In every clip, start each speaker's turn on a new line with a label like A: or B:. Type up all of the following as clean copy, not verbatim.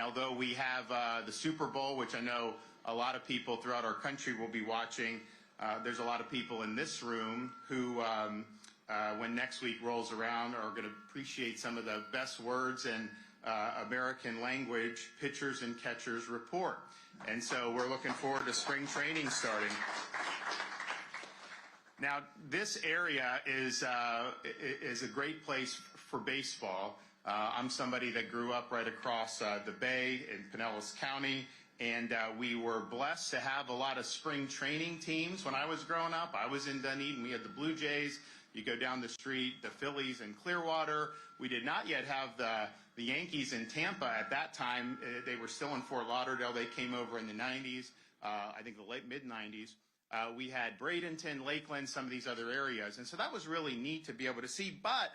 A: although we have the Super Bowl, which I know a lot of people throughout our country will be watching, there's a lot of people in this room who, when next week rolls around, are going to appreciate some of the best words in American language, pitchers and catchers report. And so we're looking forward to spring training starting. Now, this area is a great place for baseball. I'm somebody that grew up right across the bay in Pinellas County, and we were blessed to have a lot of spring training teams when I was growing up. I was in Dunedin. We had the Blue Jays. You go down the street, the Phillies in Clearwater. We did not yet have the Yankees in Tampa at that time. They were still in Fort Lauderdale. They came over in the 90s, I think the late mid-90s. We had Bradenton, Lakeland, some of these other areas. And so that was really neat to be able to see. But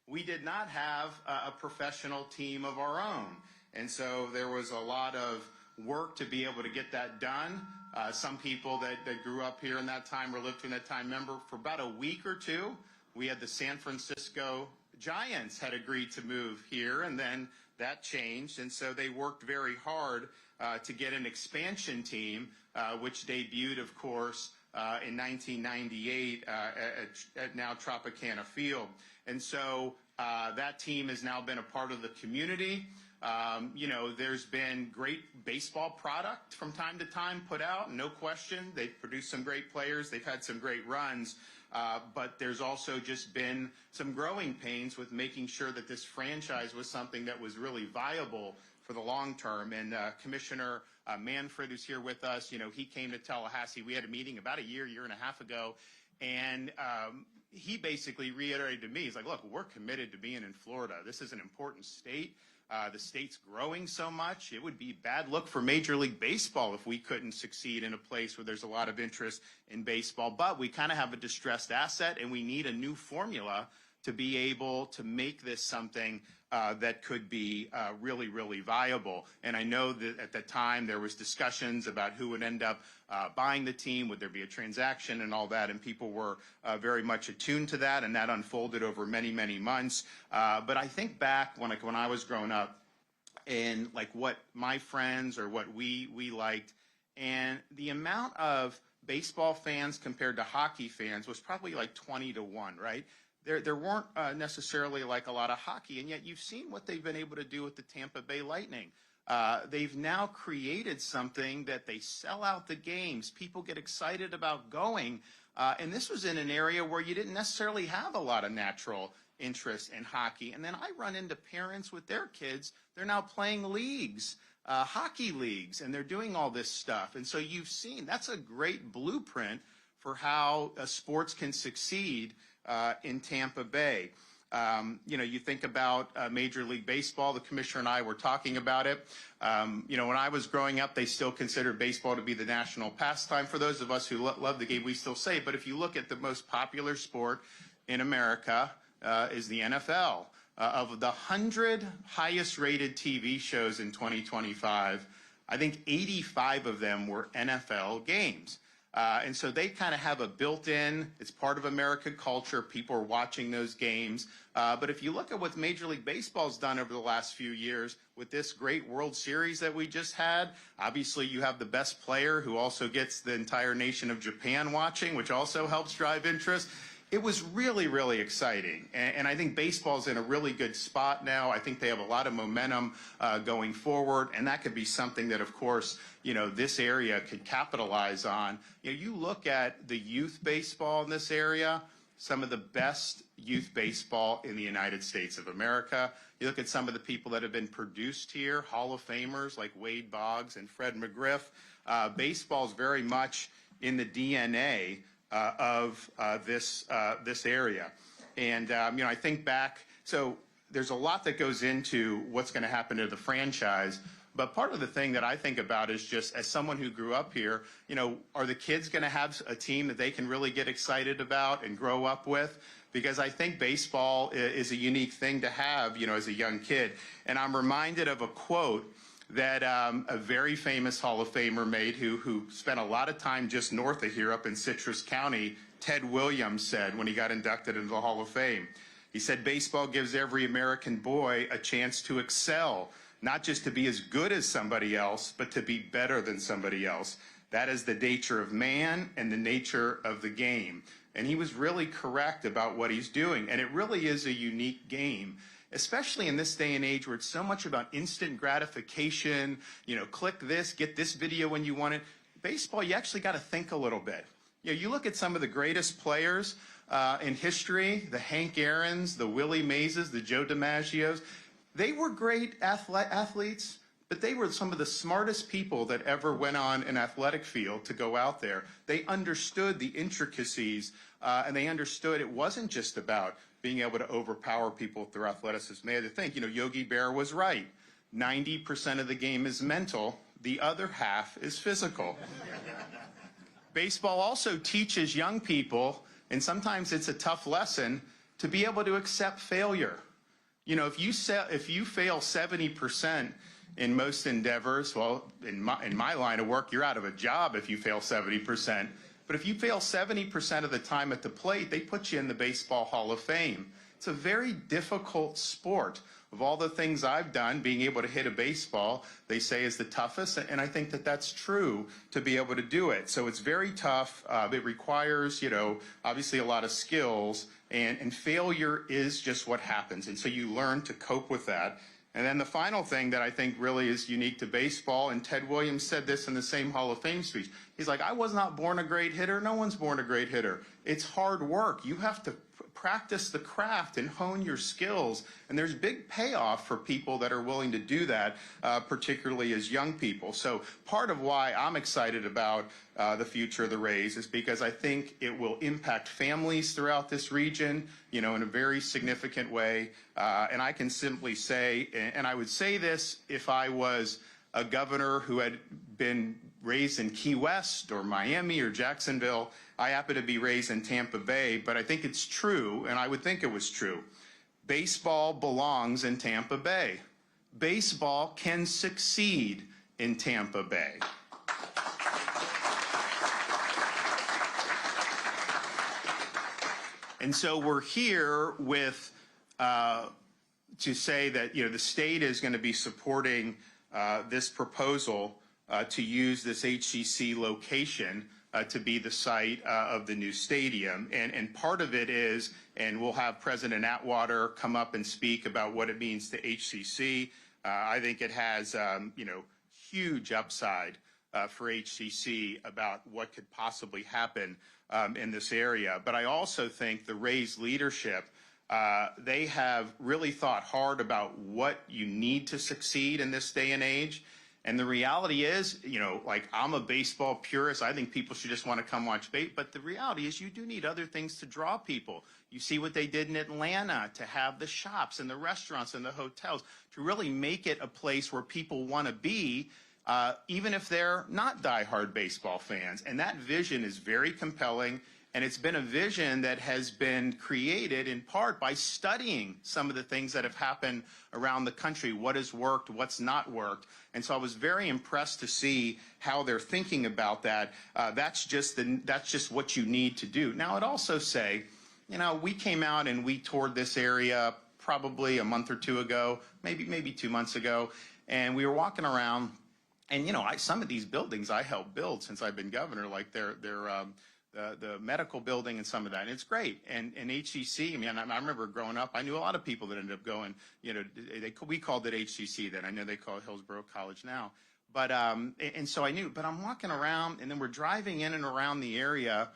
A: we did not have a professional team of our own. And so there was a lot of work to be able to get that done. Some people that grew up here in that time or lived through that time remember for about a week or two, we had the San Francisco Giants had agreed to move here, and then that changed. And so they worked very hard to get an expansion team, which debuted, of course, in 1998 at now Tropicana Field. And so that team has now been a part of the community. You know, there's been great baseball product from time to time put out, no question. They've produced some great players. They've had some great runs. But there's also just been some growing pains with making sure that this franchise was something that was really viable for the long term. And Commissioner Manfred, who's here with us, you know, he came to Tallahassee. We had a meeting about a year and a half ago, and he basically reiterated to me, he's like, look, we're committed to being in Florida. This is an important state. The state's growing so much. It would be bad luck for Major League Baseball if we couldn't succeed in a place where there's a lot of interest in baseball. But we kind of have a distressed asset, and we need a new formula to be able to make this something that could be really, really viable. And I know that at the time there was discussions about who would end up buying the team, would there be a transaction and all that, and people were very much attuned to that, and that unfolded over many, many months. But I think back when I was growing up and like what my friends or what we liked, and the amount of baseball fans compared to hockey fans was probably like 20-1, right? There weren't necessarily like a lot of hockey, and yet you've seen what they've been able to do with the Tampa Bay Lightning. They've now created something that they sell out the games. People get excited about going, and this was in an area where you didn't necessarily have a lot of natural interest in hockey. And then I run into parents with their kids. They're now playing leagues, hockey leagues, and they're doing all this stuff. And so you've seen that's a great blueprint for how sports can succeed in Tampa Bay. You know, you think about Major League Baseball, the commissioner and I were talking about it. You know, when I was growing up, they still considered baseball to be the national pastime. For those of us who love the game, we still say, but if you look at the most popular sport in America is the NFL. Of the 100 highest rated TV shows in 2025, I think 85 of them were NFL games. And so they kind of have a built-in, it's part of American culture, people are watching those games. But if you look at what Major League Baseball's done over the last few years with this great World Series that we just had, obviously you have the best player who also gets the entire nation of Japan watching, which also helps drive interest. It was really, really exciting. And I think baseball's in a really good spot now. I think they have a lot of momentum going forward. And that could be something that, of course, you know, this area could capitalize on. You know, you look at the youth baseball in this area, some of the best youth baseball in the United States of America. You look at some of the people that have been produced here, Hall of Famers like Wade Boggs and Fred McGriff. Baseball's very much in the DNA of this area. And, you know, I think back, so there's a lot that goes into what's going to happen to the franchise. But part of the thing that I think about is just as someone who grew up here, you know, are the kids going to have a team that they can really get excited about and grow up with? Because I think baseball is a unique thing to have, you know, as a young kid. And I'm reminded of a quote that a very famous Hall of Famer made who spent a lot of time just north of here up in Citrus County, Ted Williams said when he got inducted into the Hall of Fame. He said, baseball gives every American boy a chance to excel, not just to be as good as somebody else, but to be better than somebody else. That is the nature of man and the nature of the game. And he was really correct about what he's doing. And it really is a unique game, especially in this day and age where it's so much about instant gratification, you know, click this, get this video when you want it. Baseball, you actually got to think a little bit. You know, you look at some of the greatest players in history, the Hank Aaron's, the Willie Mays', the Joe DiMaggio's. They were great athletes, but they were some of the smartest people that ever went on an athletic field to go out there. They understood the intricacies, and they understood it wasn't just about being able to overpower people through athleticism. They had to think, you know, Yogi Berra was right. 90% of the game is mental. The other half is physical. Baseball also teaches young people, and sometimes it's a tough lesson, to be able to accept failure. You know, if you fail 70% in most endeavors, well, in my line of work, you're out of a job if you fail 70%. But if you fail 70% of the time at the plate, they put you in the Baseball Hall of Fame. It's a very difficult sport. Of all the things I've done, being able to hit a baseball, they say is the toughest, and I think that that's true to be able to do it. So it's very tough. It requires, you know, obviously a lot of skills, and failure is just what happens. And so you learn to cope with that. And then the final thing that I think really is unique to baseball, and Ted Williams said this in the same Hall of Fame speech. He's like, I was not born a great hitter. No one's born a great hitter. It's hard work. You have to practice the craft and hone your skills. And there's big payoff for people that are willing to do that, particularly as young people. So part of why I'm excited about the future of the Rays is because I think it will impact families throughout this region, you know, in a very significant way. And I can simply say, and I would say this if I was a governor who had been raised in Key West or Miami or Jacksonville. I happen to be raised in Tampa Bay, but I think it's true, and I would think it was true. Baseball belongs in Tampa Bay. Baseball can succeed in Tampa Bay. And so we're here with to say that, you know, the state is going to be supporting this proposal to use this HCC location to be the site of the new stadium. And part of it is, and we'll have President Atwater come up and speak about what it means to HCC. I think it has, you know, huge upside for HCC about what could possibly happen in this area. But I also think the Rays leadership, they have really thought hard about what you need to succeed in this day and age. And the reality is, you know, like, I'm a baseball purist. I think people should just want to come watch baseball. But the reality is you do need other things to draw people. You see what they did in Atlanta to have the shops and the restaurants and the hotels to really make it a place where people want to be, even if they're not diehard baseball fans. And that vision is very compelling. And it's been a vision that has been created in part by studying some of the things that have happened around the country, what has worked, what's not worked. And so I was very impressed to see how they're thinking about that. That's just what you need to do. Now, I'd also say, you know, we came out and we toured this area probably a month or two ago, maybe 2 months ago, and we were walking around, and, you know, some of these buildings I helped build since I've been governor, like the medical building and some of that, and it's great. And HCC, I mean, I remember growing up, I knew a lot of people that ended up going, you know, we called it HCC then. I know they call it Hillsborough College now. But, and so I knew, but I'm walking around, and then we're driving in and around the area,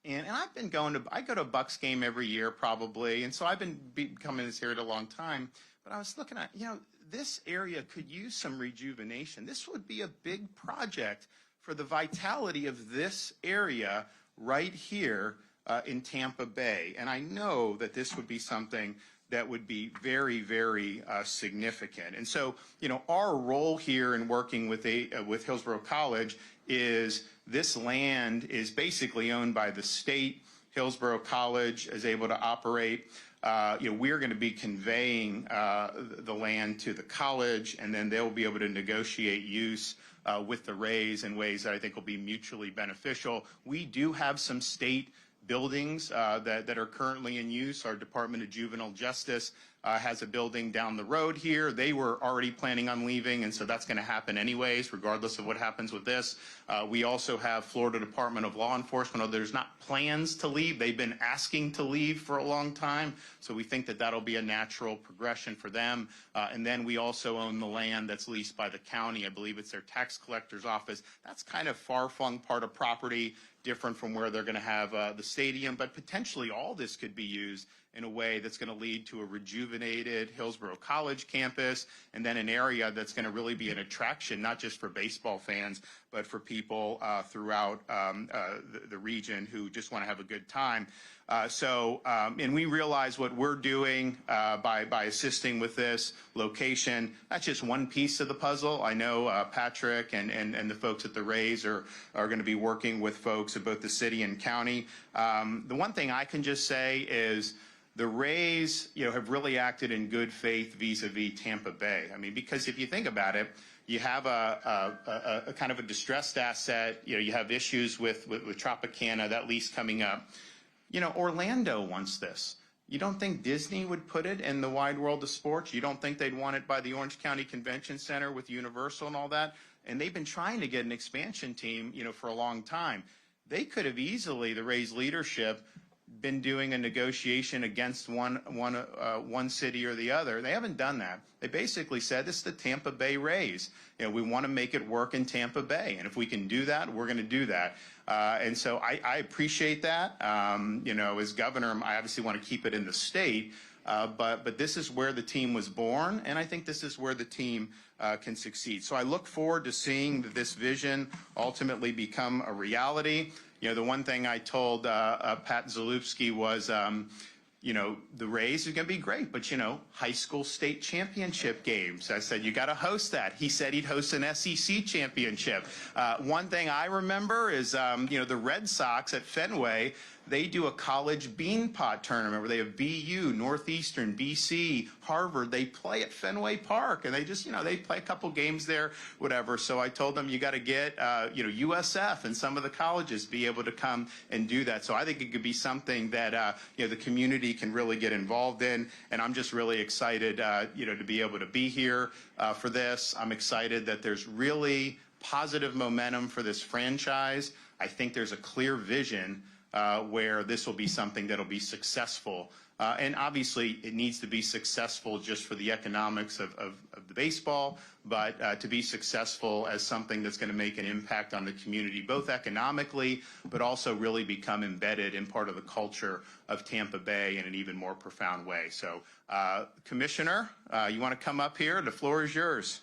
A: and I've been I go to a Bucks game every year probably, and so I've been coming to this area a long time. But I was looking at, you know, this area could use some rejuvenation. This would be a big project for the vitality of this area right here in Tampa Bay. And I know that this would be something that would be very, very significant. And so, you know, our role here in working with Hillsborough College is this land is basically owned by the state. Hillsborough College is able to operate. You know, we're going to be conveying the land to the college, and then they'll be able to negotiate use with the Rays in ways that I think will be mutually beneficial. We do have some state buildings that are currently in use. Our Department of Juvenile Justice has a building down the road here. They were already planning on leaving, and so that's going to happen anyways, regardless of what happens with this. We also have Florida Department of Law Enforcement. Although there's not plans to leave, they've been asking to leave for a long time, so we think that that'll be a natural progression for them. And then we also own the land that's leased by the county. I believe it's their tax collector's office. That's kind of far-flung part of property, different from where they're going to have the stadium, but potentially all this could be used in a way that's going to lead to a rejuvenated Hillsborough College campus, and then an area that's going to really be an attraction, not just for baseball fans, but for people throughout the region who just want to have a good time. And we realize what we're doing by assisting with this location. That's just one piece of the puzzle. I know Patrick and the folks at the Rays are going to be working with folks at both the city and county. The one thing I can just say is the Rays, have really acted in good faith vis-a-vis Tampa Bay. I mean, because if you think about it, you have a kind of a distressed asset. You have issues with Tropicana, that lease coming up. Orlando wants this. You don't think Disney would put it in the wide world of sports? You don't think they'd want it by the Orange County Convention Center with Universal and all that? And they've been trying to get an expansion team, for a long time. They could have easily, the Rays leadership, been doing a negotiation against one city or the other. They haven't done that. They basically said, this is the Tampa Bay Rays. We want to make it work in Tampa Bay. And if we can do that, we're going to do that. And so I appreciate that. As governor, I obviously want to keep it in the state. But this is where the team was born, and I think this is where the team can succeed. So I look forward to seeing this vision ultimately become a reality. The one thing I told Pat Zalewski was, the Rays are going to be great, but, high school state championship games. I said, you got to host that. He said he'd host an SEC championship. One thing I remember is, the Red Sox at Fenway, they do a college bean pot tournament where they have BU, Northeastern, BC, Harvard. They play at Fenway Park, and they just, they play a couple games there, whatever. So I told them, you got to get, USF and some of the colleges be able to come and do that. So I think it could be something that, the community can really get involved in. And I'm just really excited, to be able to be here for this. I'm excited that there's really positive momentum for this franchise. I think there's a clear vision where this will be something that'll be successful. And obviously, it needs to be successful just for the economics of the baseball, but to be successful as something that's going to make an impact on the community, both economically, but also really become embedded in part of the culture of Tampa Bay in an even more profound way. So, Commissioner, you want to come up here? The floor is yours.